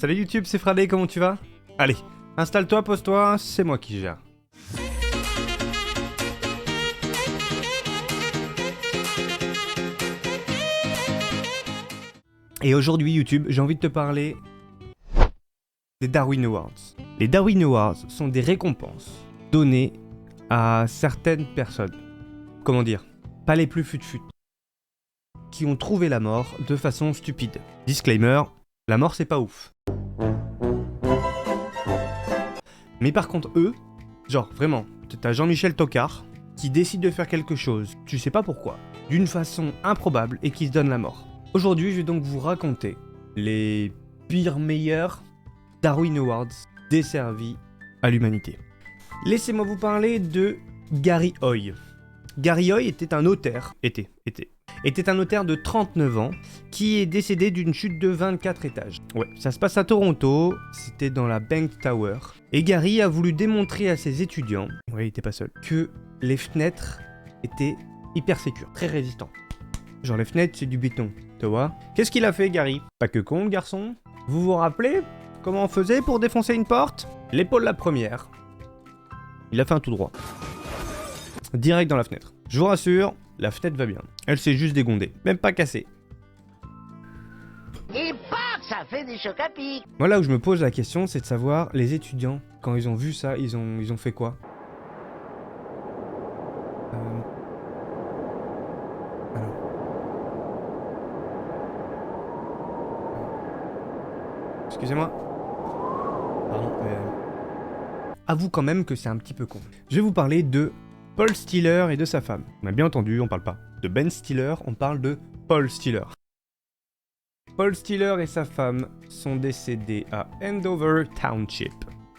Salut YouTube, c'est Fradé, comment tu vas? Allez, installe-toi, pose-toi, c'est moi qui gère. Et aujourd'hui YouTube, j'ai envie de te parler des Darwin Awards. Les Darwin Awards sont des récompenses données à certaines personnes. Comment dire? Pas les plus fut-fut. Qui ont trouvé la mort de façon stupide. Disclaimer, la mort c'est pas ouf. Mais par contre eux, genre vraiment, t'as Jean-Michel Tocard qui décide de faire quelque chose, tu sais pas pourquoi, d'une façon improbable et qui se donne la mort. Aujourd'hui je vais donc vous raconter les pires meilleurs Darwin Awards desservis à l'humanité. Laissez-moi vous parler de Gary Hoy. Gary Hoy était un notaire, était un notaire de 39 ans qui est décédé d'une chute de 24 étages. Ouais, ça se passe à Toronto, c'était dans la Bank Tower. Et Gary a voulu démontrer à ses étudiants, ouais, il était pas seul, que les fenêtres étaient hyper sécures, très résistantes. Genre les fenêtres c'est du béton, tu vois. Qu'est-ce qu'il a fait Gary? Pas que con le garçon. Vous vous rappelez comment on faisait pour défoncer une porte? L'épaule la première. Il a fait un tout droit. Direct dans la fenêtre. Je vous rassure, la fenêtre va bien. Elle s'est juste dégondée, même pas cassée. Et paf, ça fait des chocs à pic. Moi là où je me pose la question, c'est de savoir, les étudiants, quand ils ont vu ça, ils ont fait quoi? Alors. Excusez-moi. Pardon, avoue quand même que c'est un petit peu con. Je vais vous parler de Paul Stiller et de sa femme. On a bien entendu, on parle pas de Ben Stiller, on parle de Paul Stiller. Paul Stiller et sa femme sont décédés à Andover Township.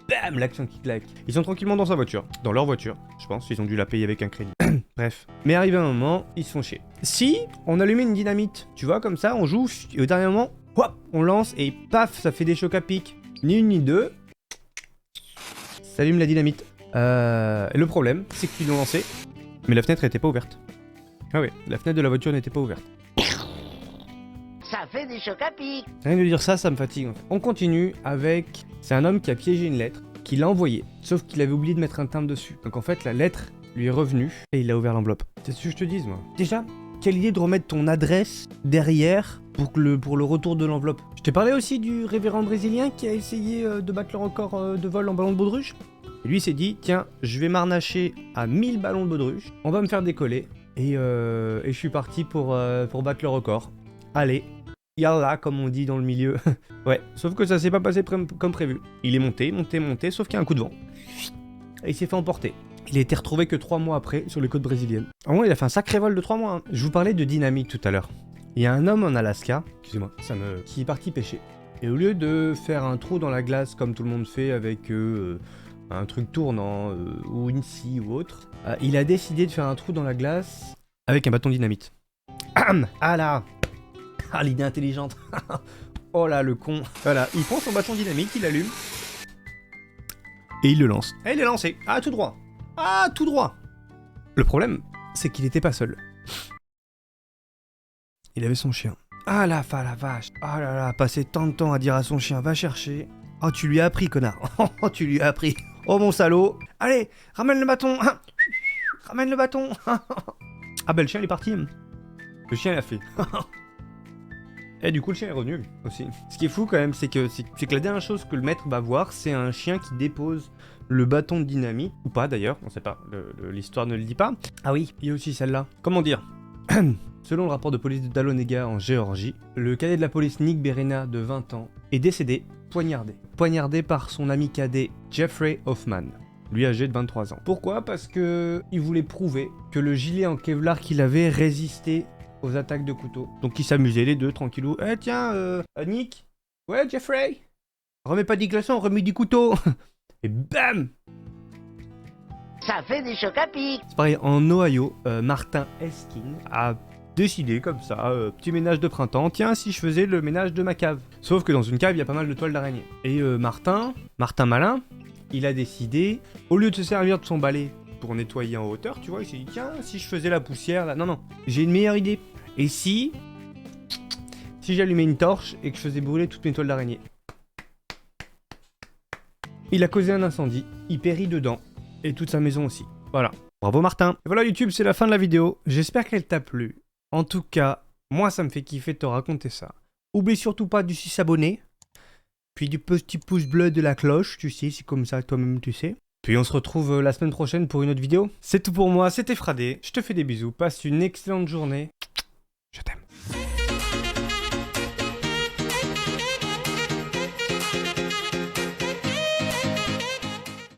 Bam, l'action qui claque. Ils sont tranquillement dans sa voiture, dans leur voiture, je pense, ils ont dû la payer avec un crédit. Bref. Mais arrivé un moment, ils se font chier. Si on allumait une dynamite, tu vois, comme ça, on joue, et au dernier moment, hop, on lance et paf, ça fait des chocs à pic. Ni une ni deux. Ça allume la dynamite. Le problème, c'est qu'ils l'ont lancé, mais la fenêtre n'était pas ouverte. Ah oui, la fenêtre de la voiture n'était pas ouverte. Ça fait des chocs à pic. Rien de dire ça, ça me fatigue en fait. On continue avec... C'est un homme qui a piégé une lettre, qu'il a envoyée, sauf qu'il avait oublié de mettre un timbre dessus. Donc en fait, la lettre lui est revenue, et il a ouvert l'enveloppe. C'est ce que je te dis, moi. Déjà, quelle idée de remettre ton adresse derrière pour le retour de l'enveloppe. Je t'ai parlé aussi du révérend brésilien qui a essayé de battre le record de vol en ballon de baudruche. Et lui s'est dit, tiens, je vais m'arnacher à 1000 ballons de baudruche, on va me faire décoller, et je suis parti pour battre le record. Allez, yallah, comme on dit dans le milieu. Ouais, sauf que ça s'est pas passé comme prévu. Il est monté, sauf qu'il y a un coup de vent. Et il s'est fait emporter. Il a été retrouvé que 3 mois après sur les côtes brésiliennes. En vrai, il a fait un sacré vol de 3 mois. Hein. Je vous parlais de dynamite tout à l'heure. Il y a un homme en Alaska, excusez-moi, qui est parti pêcher. Et au lieu de faire un trou dans la glace comme tout le monde fait avec un truc tournant ou une scie ou autre, il a décidé de faire un trou dans la glace avec un bâton dynamite. Ah là! Ah, l'idée intelligente. Oh là, le con. Voilà, il prend son bâton dynamite, il l'allume. Et il le lance. Et il est lancé. Ah, tout droit. Ah, tout droit. Le problème, c'est qu'il était pas seul. Il avait son chien. Ah la vache. Ah là là, passer tant de temps à dire à son chien, va chercher. Oh, tu lui as appris, connard. Oh, tu lui as appris. Oh, mon salaud. Allez, ramène le bâton. Ramène le bâton. Ah ben, le chien, il est parti. Le chien, il a fait. Et du coup, le chien est revenu aussi. Ce qui est fou quand même, c'est que la dernière chose que le maître va voir, c'est un chien qui dépose le bâton de dynamite. Ou pas d'ailleurs, on sait pas. L'histoire ne le dit pas. Ah oui, il y a aussi celle-là. Comment dire? Selon le rapport de police de Dahlonega en Géorgie, le cadet de la police Nick Berena de 20 ans est décédé poignardé. Poignardé par son ami cadet Jeffrey Hoffman. Lui âgé de 23 ans. Pourquoi? Parce que il voulait prouver que le gilet en Kevlar qu'il avait résistait aux attaques de couteau. Donc ils s'amusaient les deux, tranquillou. Eh tiens, Nick. Ouais, Jeffrey. Remets pas des glaçons, remets du couteau. Et bam. Ça fait des chocs à pic. C'est pareil, en Ohio, Martin Eskin a décidé comme ça, petit ménage de printemps, tiens si je faisais le ménage de ma cave. Sauf que dans une cave, il y a pas mal de toiles d'araignée. Et Martin malin, il a décidé, au lieu de se servir de son balai pour nettoyer en hauteur, tu vois, il s'est dit, tiens, si je faisais la poussière là, non, j'ai une meilleure idée. Et si j'allumais une torche et que je faisais brûler toutes mes toiles d'araignée. Il a causé un incendie, il périt dedans, et toute sa maison aussi. Voilà. Bravo Martin. Et voilà YouTube, c'est la fin de la vidéo. J'espère qu'elle t'a plu. En tout cas, moi ça me fait kiffer de te raconter ça. Oublie surtout pas de s'abonner. Puis du petit pouce bleu de la cloche, tu sais, c'est comme ça toi-même tu sais. Puis on se retrouve la semaine prochaine pour une autre vidéo. C'est tout pour moi, c'était Fradé. Je te fais des bisous, passe une excellente journée.